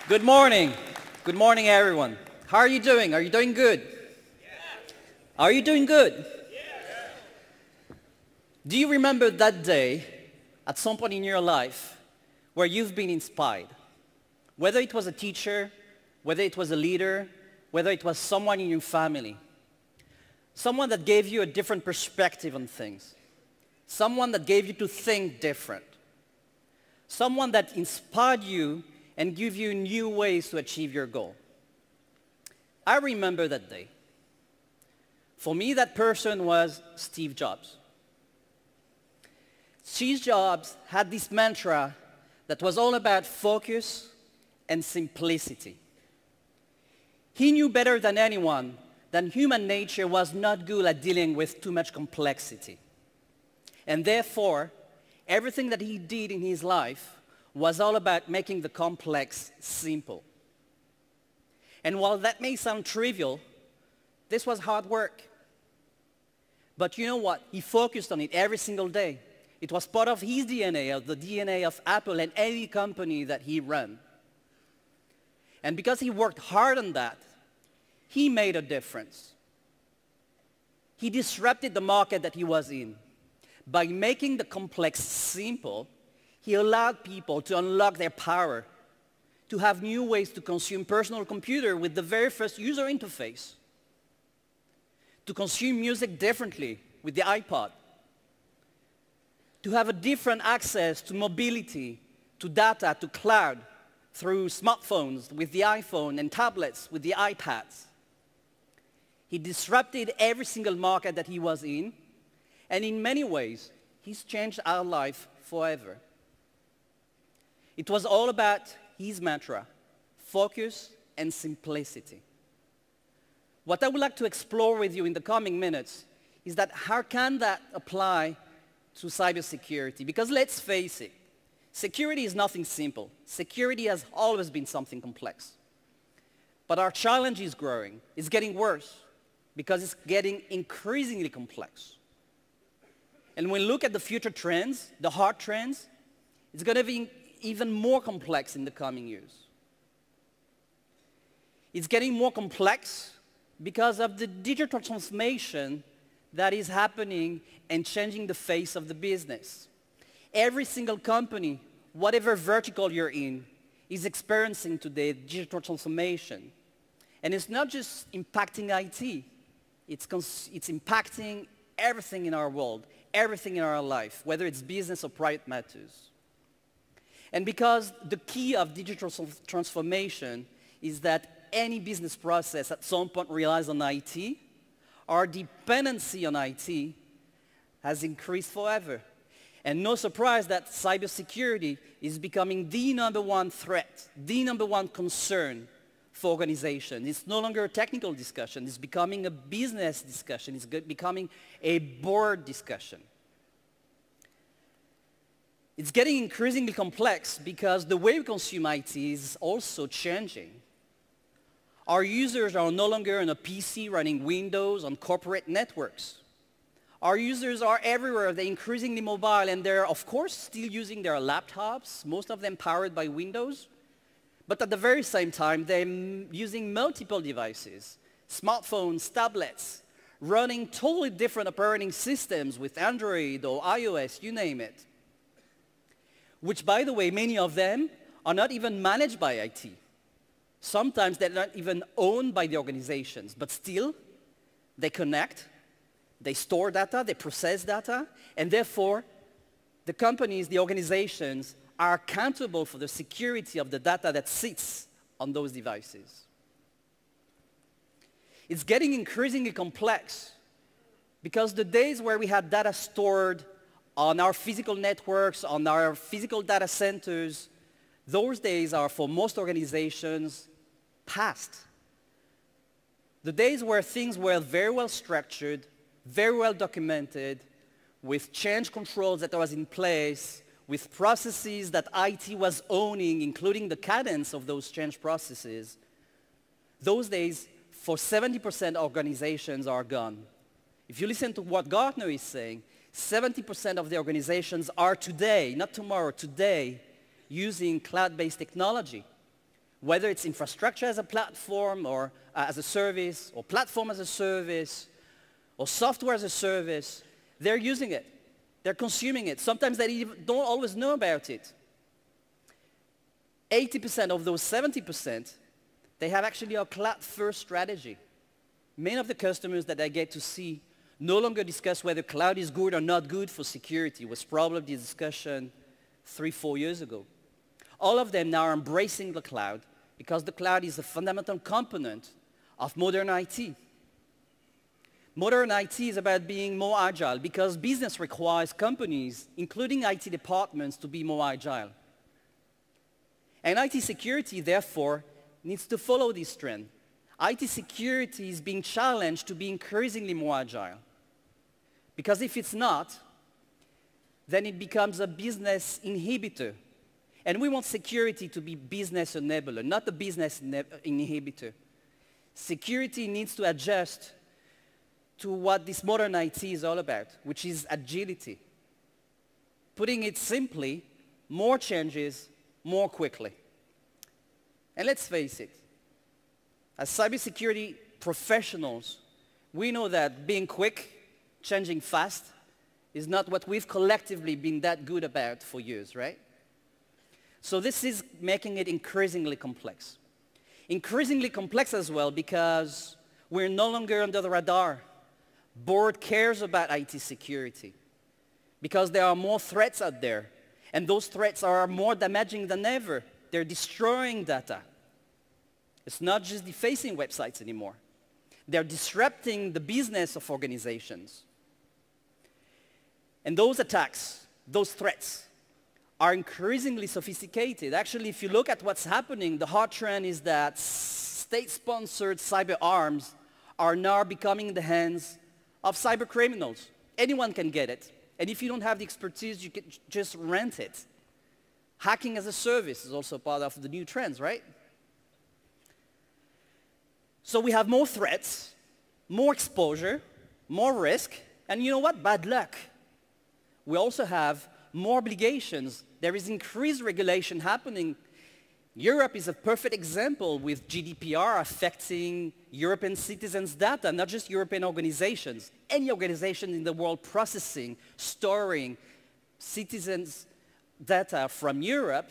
Good morning. Good morning, everyone. How are you doing? Are you doing good? Are you doing good? Do you remember that day at some point in your life where you've been inspired? Whether it was a teacher, whether it was a leader, whether it was someone in your family. Someone that gave you a different perspective on things. Someone that gave you to think different. Someone that inspired you and gave you new ways to achieve your goal. I remember that day. For me, that person was Steve Jobs. Steve Jobs had this mantra that was all about focus and simplicity. He knew better than anyone that human nature was not good at dealing with too much complexity. And therefore, everything that he did in his life was all about making the complex simple. And while that may sound trivial, this was hard work. But you know what? He focused on it every single day. It was part of his DNA, of the DNA of Apple and any company that he ran. And because he worked hard on that, he made a difference. He disrupted the market that he was in. By making the complex simple, he allowed people to unlock their power, to have new ways to consume personal computer with the very first user interface, to consume music differently with the iPod, to have a different access to mobility, to data, to cloud through smartphones with the iPhone and tablets with the iPads. He disrupted every single market that he was in, and in many ways, he's changed our life forever. It was all about his mantra, focus and simplicity. What I would like to explore with you in the coming minutes is that how can that apply to cybersecurity? Because let's face it, security is nothing simple. Security has always been something complex. But our challenge is growing. It's getting worse because it's getting increasingly complex. And when we look at the future trends, the hard trends, it's going to be even more complex in the coming years. It's getting more complex because of the digital transformation that is happening and changing the face of the business. Every single company, whatever vertical you're in, is experiencing today digital transformation. And it's not just impacting IT, it's impacting everything in our world, everything in our life, whether it's business or private matters. And because the key of digital transformation is that any business process at some point relies on IT, our dependency on IT has increased forever. And no surprise that cybersecurity is becoming the number one threat, the number one concern for organizations. It's no longer a technical discussion. It's becoming a business discussion. It's becoming a board discussion. It's getting increasingly complex because the way we consume IT is also changing. Our users are no longer on a PC running Windows on corporate networks. Our users are everywhere. They're increasingly mobile, and they're, of course, still using their laptops, most of them powered by Windows. But at the very same time, they're using multiple devices, smartphones, tablets, running totally different operating systems with Android or iOS, you name it. Which, by the way, many of them are not even managed by IT. Sometimes they're not even owned by the organizations, but still, they connect, they store data, they process data, and therefore, the companies, the organizations, are accountable for the security of the data that sits on those devices. It's getting increasingly complex because the days where we had data stored on our physical networks, on our physical data centers, those days are, for most organizations, past. The days where things were very well structured, very well documented, with change controls that was in place, with processes that IT was owning, including the cadence of those change processes, those days, for 70% organizations are gone. If you listen to what Gartner is saying, 70% of the organizations are today, not tomorrow, today, using cloud-based technology, whether it's infrastructure as a platform or as a service, or platform as a service, or software as a service, they're using it. They're consuming it. Sometimes they don't always know about it. 80% of those 70%, they have actually a cloud-first strategy. Many of the customers that I get to see no longer discuss whether cloud is good or not good for security. It was probably the discussion 3-4 years ago. All of them now are embracing the cloud because the cloud is a fundamental component of modern IT. Modern IT is about being more agile because business requires companies, including IT departments, to be more agile. And IT security, therefore, needs to follow this trend. IT security is being challenged to be increasingly more agile. Because if it's not, then it becomes a business inhibitor. And we want security to be business enabler, not a business inhibitor. Security needs to adjust to what this modern IT is all about, which is agility. Putting it simply, more changes, more quickly. And let's face it, as cybersecurity professionals, we know that being quick, changing fast, is not what we've collectively been that good about for years, right? So this is making it increasingly complex. Increasingly complex as well because we're no longer under the radar. Board cares about IT security because there are more threats out there, and those threats are more damaging than ever. They're destroying data. It's not just defacing websites anymore. They're disrupting the business of organizations. And those attacks, those threats, are increasingly sophisticated. Actually, if you look at what's happening, the hot trend is that state-sponsored cyber arms are now becoming in the hands of cyber criminals. Anyone can get it. And if you don't have the expertise, you can just rent it. Hacking as a service is also part of the new trends, right? So we have more threats, more exposure, more risk, and you know what? Bad luck. We also have more obligations. There is increased regulation happening. Europe is a perfect example with GDPR affecting European citizens' data, not just European organizations. Any organization in the world processing, storing citizens' data from Europe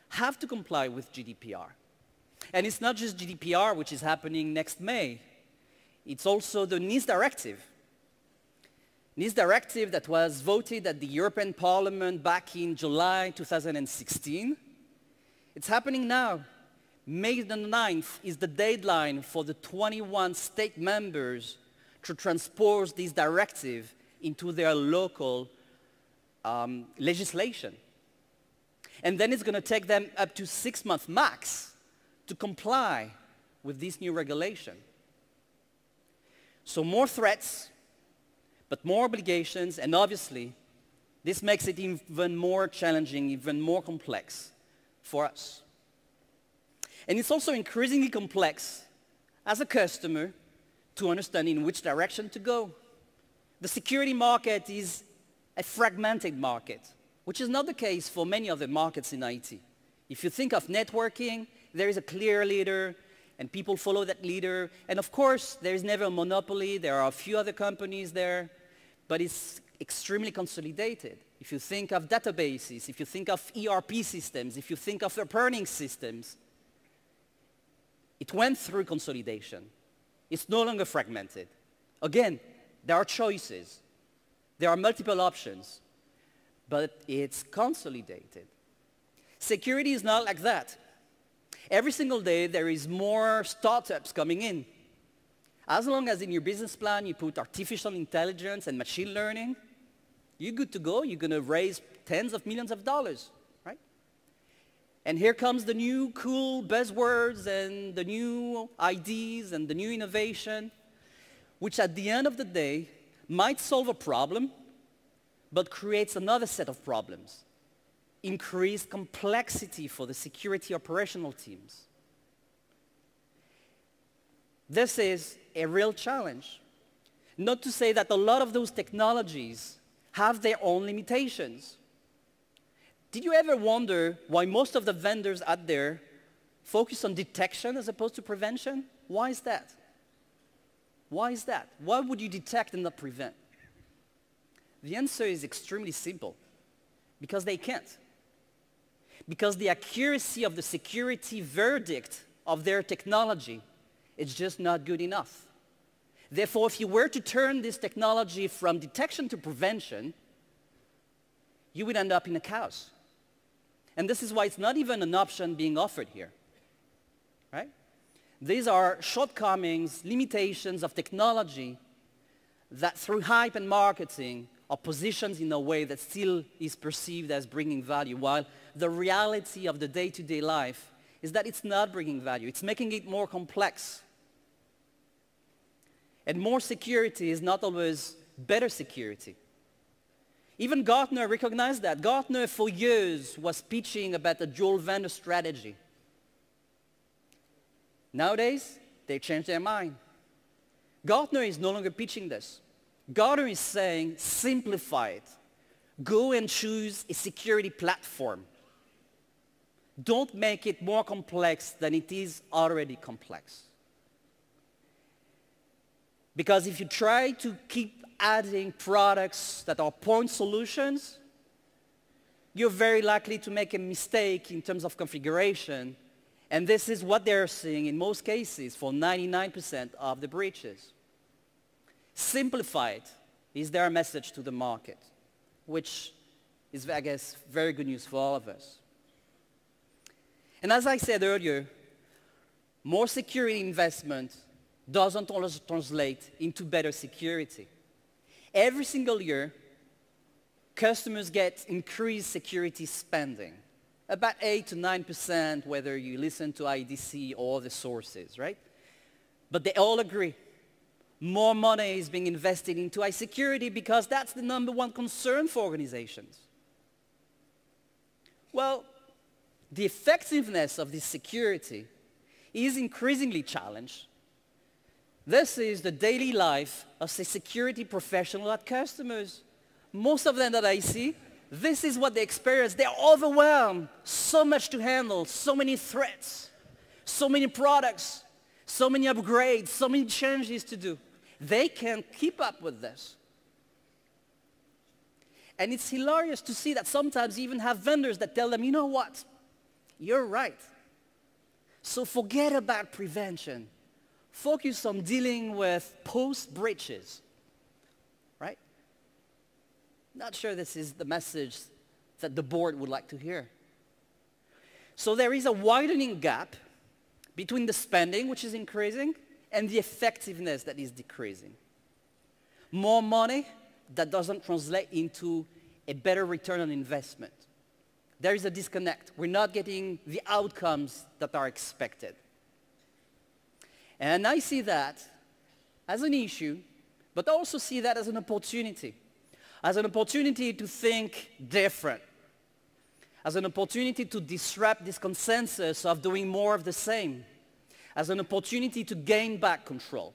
have to comply with GDPR. And it's not just GDPR, which is happening next May. It's also the NIS directive. NIS directive that was voted at the European Parliament back in July 2016. It's happening now. May the 9th is the deadline for the 21 state members to transpose this directive into their local legislation. And then it's going to take them up to 6 months max to comply with this new regulation. So more threats, but more obligations, and obviously, this makes it even more challenging, even more complex for us. And it's also increasingly complex as a customer to understand in which direction to go. The security market is a fragmented market, which is not the case for many of the markets in IT. If you think of networking, there is a clear leader, and people follow that leader. And of course, there is never a monopoly. There are a few other companies there, but it's extremely consolidated. If you think of databases, if you think of ERP systems, if you think of operating systems, it went through consolidation. It's no longer fragmented. Again, there are choices. There are multiple options, but it's consolidated. Security is not like that. Every single day, there is more startups coming in. As long as in your business plan you put artificial intelligence and machine learning, you're good to go. You're going to raise tens of millions of dollars, right? And here comes the new cool buzzwords and the new ideas and the new innovation, which at the end of the day might solve a problem, but creates another set of problems. Increased complexity for the security operational teams. This is a real challenge. Not to say that a lot of those technologies have their own limitations. Did you ever wonder why most of the vendors out there focus on detection as opposed to prevention? Why is that? Why is that? Why would you detect and not prevent? The answer is extremely simple. Because they can't. Because the accuracy of the security verdict of their technology is just not good enough. Therefore, if you were to turn this technology from detection to prevention, you would end up in a chaos. And this is why it's not even an option being offered here. Right? These are shortcomings, limitations of technology that through hype and marketing are positioned in a way that still is perceived as bringing value, while the reality of the day-to-day life is that it's not bringing value. It's making it more complex. And more security is not always better security. Even Gartner recognized that. Gartner for years was pitching about a dual vendor strategy. Nowadays, they changed their mind. Gartner is no longer pitching this. Gartner is saying, simplify it. Go and choose a security platform. Don't make it more complex than it is already complex. Because if you try to keep adding products that are point solutions, you're very likely to make a mistake in terms of configuration. And this is what they're seeing in most cases for 99% of the breaches. Simplify it is their message to the market, which is, I guess, very good news for all of us. And as I said earlier, more security investment doesn't always translate into better security. Every single year, customers get increased security spending, about 8 to 9%, whether you listen to IDC or the sources, right? But they all agree. More money is being invested into IT security because that's the number one concern for organizations. Well, the effectiveness of this security is increasingly challenged. This is the daily life of a security professional at customers. Most of them that I see, this is what they experience. They're overwhelmed. So much to handle, so many threats, so many products, so many upgrades, so many changes to do. They can't keep up with this. And it's hilarious to see that sometimes you even have vendors that tell them, you know what, you're right. So forget about prevention. Focus on dealing with post-breaches, right? Not sure this is the message that the board would like to hear. So there is a widening gap between the spending, which is increasing, and the effectiveness that is decreasing. More money that doesn't translate into a better return on investment. There is a disconnect. We're not getting the outcomes that are expected. And I see that as an issue, but also see that as an opportunity to think different, as an opportunity to disrupt this consensus of doing more of the same, as an opportunity to gain back control.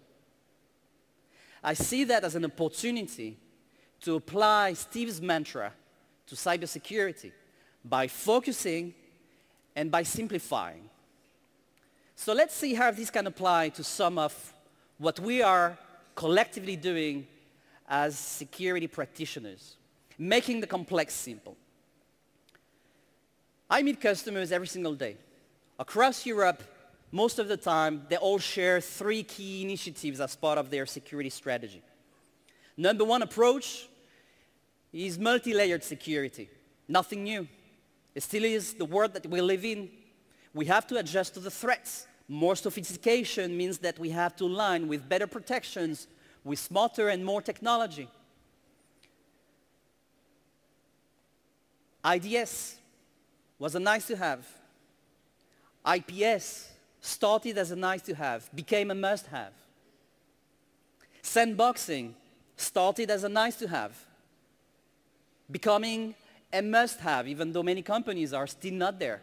I see that as an opportunity to apply Steve's mantra to cybersecurity by focusing and by simplifying. So let's see how this can apply to some of what we are collectively doing as security practitioners, making the complex simple. I meet customers every single day. Across Europe, most of the time, they all share 3 key initiatives as part of their security strategy. Number one approach is multi-layered security. Nothing new. It still is the world that we live in. We have to adjust to the threats. More sophistication means that we have to align with better protections, with smarter and more technology. IDS was a nice to have. IPS started as a nice to have, became a must have. Sandboxing started as a nice to have, becoming a must have, even though many companies are still not there.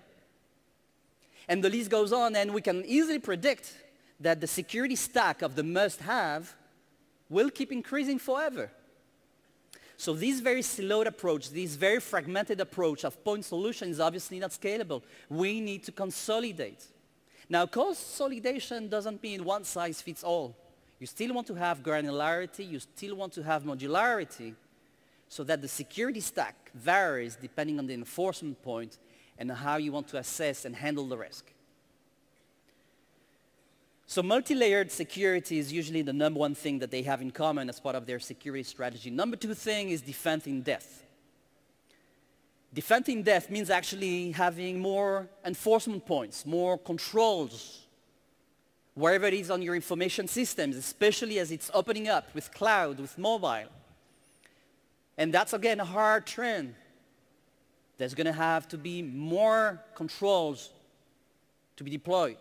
And the list goes on, and we can easily predict that the security stack of the must-have will keep increasing forever. So this very siloed approach, this very fragmented approach of point solution is obviously not scalable. We need to consolidate. Now, consolidation doesn't mean one size fits all. You still want to have granularity, you still want to have modularity, so that the security stack varies depending on the enforcement point and how you want to assess and handle the risk. So multi-layered security is usually the number one thing that they have in common as part of their security strategy. Number two thing is defense in depth. Defense in depth means actually having more enforcement points, more controls, wherever it is on your information systems, especially as it's opening up with cloud, with mobile. And that's, again, a hard trend. There's going to have to be more controls to be deployed,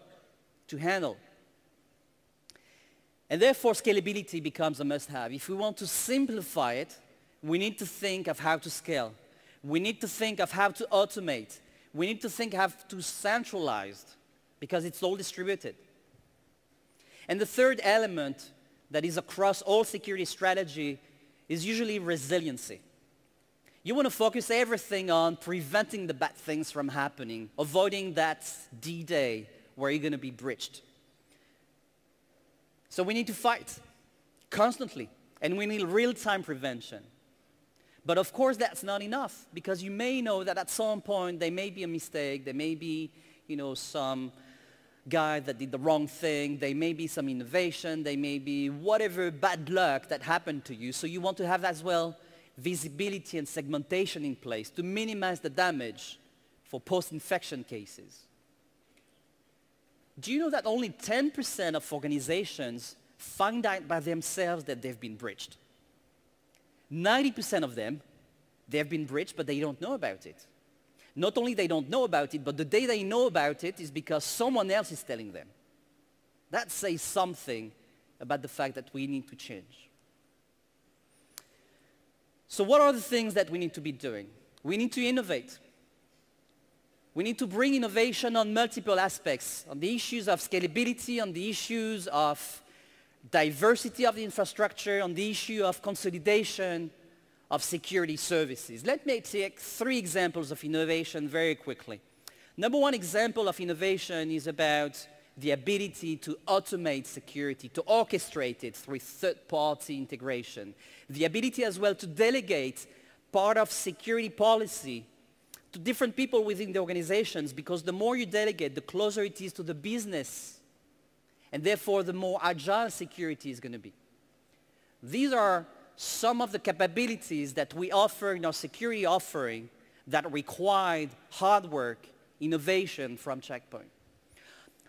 to handle. And therefore, scalability becomes a must-have. If we want to simplify it, we need to think of how to scale. We need to think of how to automate. We need to think how to centralize, because it's all distributed. And the third element that is across all security strategy is usually resiliency. You want to focus everything on preventing the bad things from happening, avoiding that D-Day where you're going to be breached. So we need to fight constantly, and we need real-time prevention. But of course, that's not enough, because you may know that at some point there may be a mistake, there may be, some guy that did the wrong thing, there may be some innovation, there may be whatever bad luck that happened to you. So you want to have as well visibility and segmentation in place to minimize the damage for post-infection cases. Do you know that only 10% of organizations find out by themselves that they've been breached? 90% of them, they've been breached, but they don't know about it. Not only they don't know about it, but the day they know about it is because someone else is telling them. That says something about the fact that we need to change. So what are the things that we need to be doing? We need to innovate. We need to bring innovation on multiple aspects, on the issues of scalability, on the issues of diversity of the infrastructure, on the issue of consolidation of security services. Let me take 3 examples of innovation very quickly. Number one example of innovation is about the ability to automate security, to orchestrate it through third-party integration. The ability as well to delegate part of security policy to different people within the organizations, because the more you delegate, the closer it is to the business. And therefore, the more agile security is going to be. These are some of the capabilities that we offer in our security offering that required hard work, innovation from Check Point.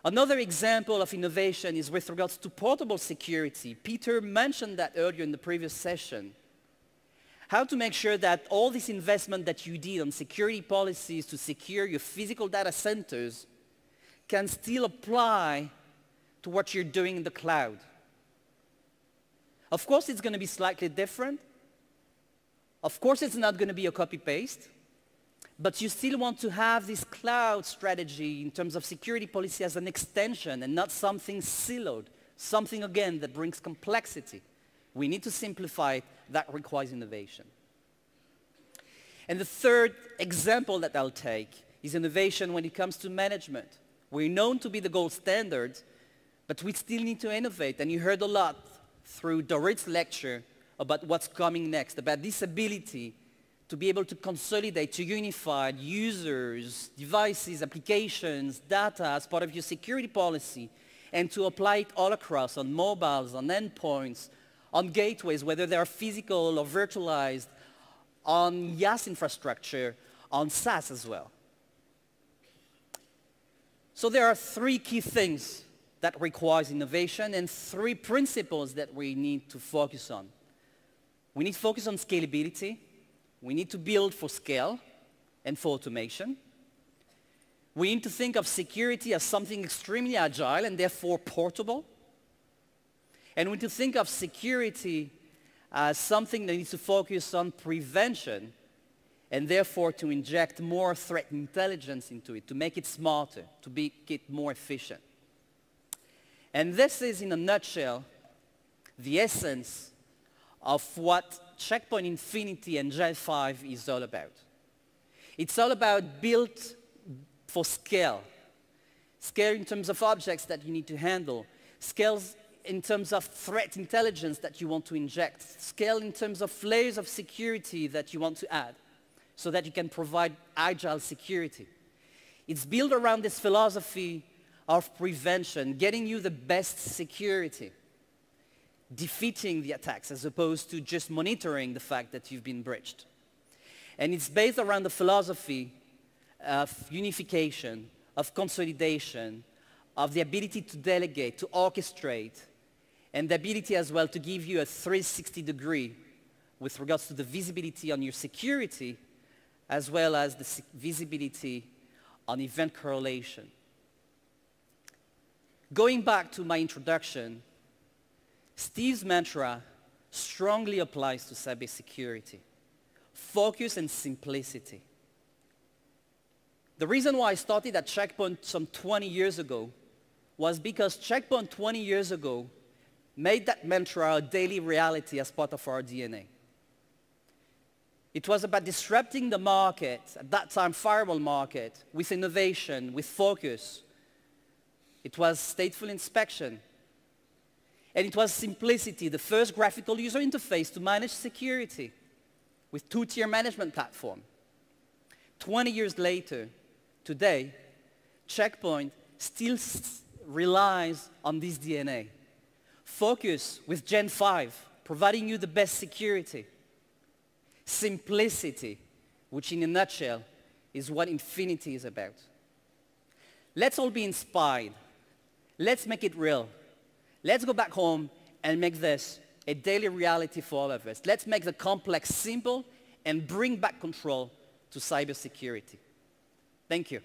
Another example of innovation is with regards to portable security. Peter mentioned that earlier in the previous session. How to make sure that all this investment that you did on security policies to secure your physical data centers can still apply to what you're doing in the cloud. Of course, it's going to be slightly different. Of course, it's not going to be a copy-paste. But you still want to have this cloud strategy in terms of security policy as an extension and not something siloed, something, again, that brings complexity. We need to simplify it. That requires innovation. And the third example that I'll take is innovation when it comes to management. We're known to be the gold standard, but we still need to innovate. And you heard a lot through Dorit's lecture about what's coming next, about this ability to be able to consolidate, to unify users, devices, applications, data as part of your security policy, and to apply it all across on mobiles, on endpoints, on gateways, whether they are physical or virtualized, on IaaS infrastructure, on SaaS as well. So there are 3 key things that requires innovation and 3 principles that we need to focus on. We need to focus on scalability. We need to build for scale and for automation. We need to think of security as something extremely agile and therefore portable. And we need to think of security as something that needs to focus on prevention and therefore to inject more threat intelligence into it, to make it smarter, to make it more efficient. And this is, in a nutshell, the essence of what Check Point Infinity and Agile 5 is all about. It's all about built for scale. scale in terms of objects that you need to handle, scales in terms of threat intelligence that you want to inject, scale in terms of layers of security that you want to add so that you can provide agile security. It's built around this philosophy of prevention, getting you the best security, defeating the attacks as opposed to just monitoring the fact that you've been breached. And it's based around the philosophy of unification, of consolidation, of the ability to delegate, to orchestrate, and the ability as well to give you a 360 degree with regards to the visibility on your security as well as the visibility on event correlation. Going back to my introduction, Steve's mantra strongly applies to cybersecurity. Focus and simplicity. The reason why I started at Checkpoint some 20 years ago was because Checkpoint 20 years ago made that mantra a daily reality as part of our DNA. It was about disrupting the market, at that time firewall market, with innovation, with focus. It was stateful inspection. And it was simplicity, the first graphical user interface to manage security with two-tier management platform. 20 years later, today, Checkpoint still relies on this DNA. Focus with Gen 5, providing you the best security. Simplicity, which in a nutshell is what Infinity is about. Let's all be inspired. Let's make it real. Let's go back home and make this a daily reality for all of us. Let's make the complex simple and bring back control to cybersecurity. Thank you.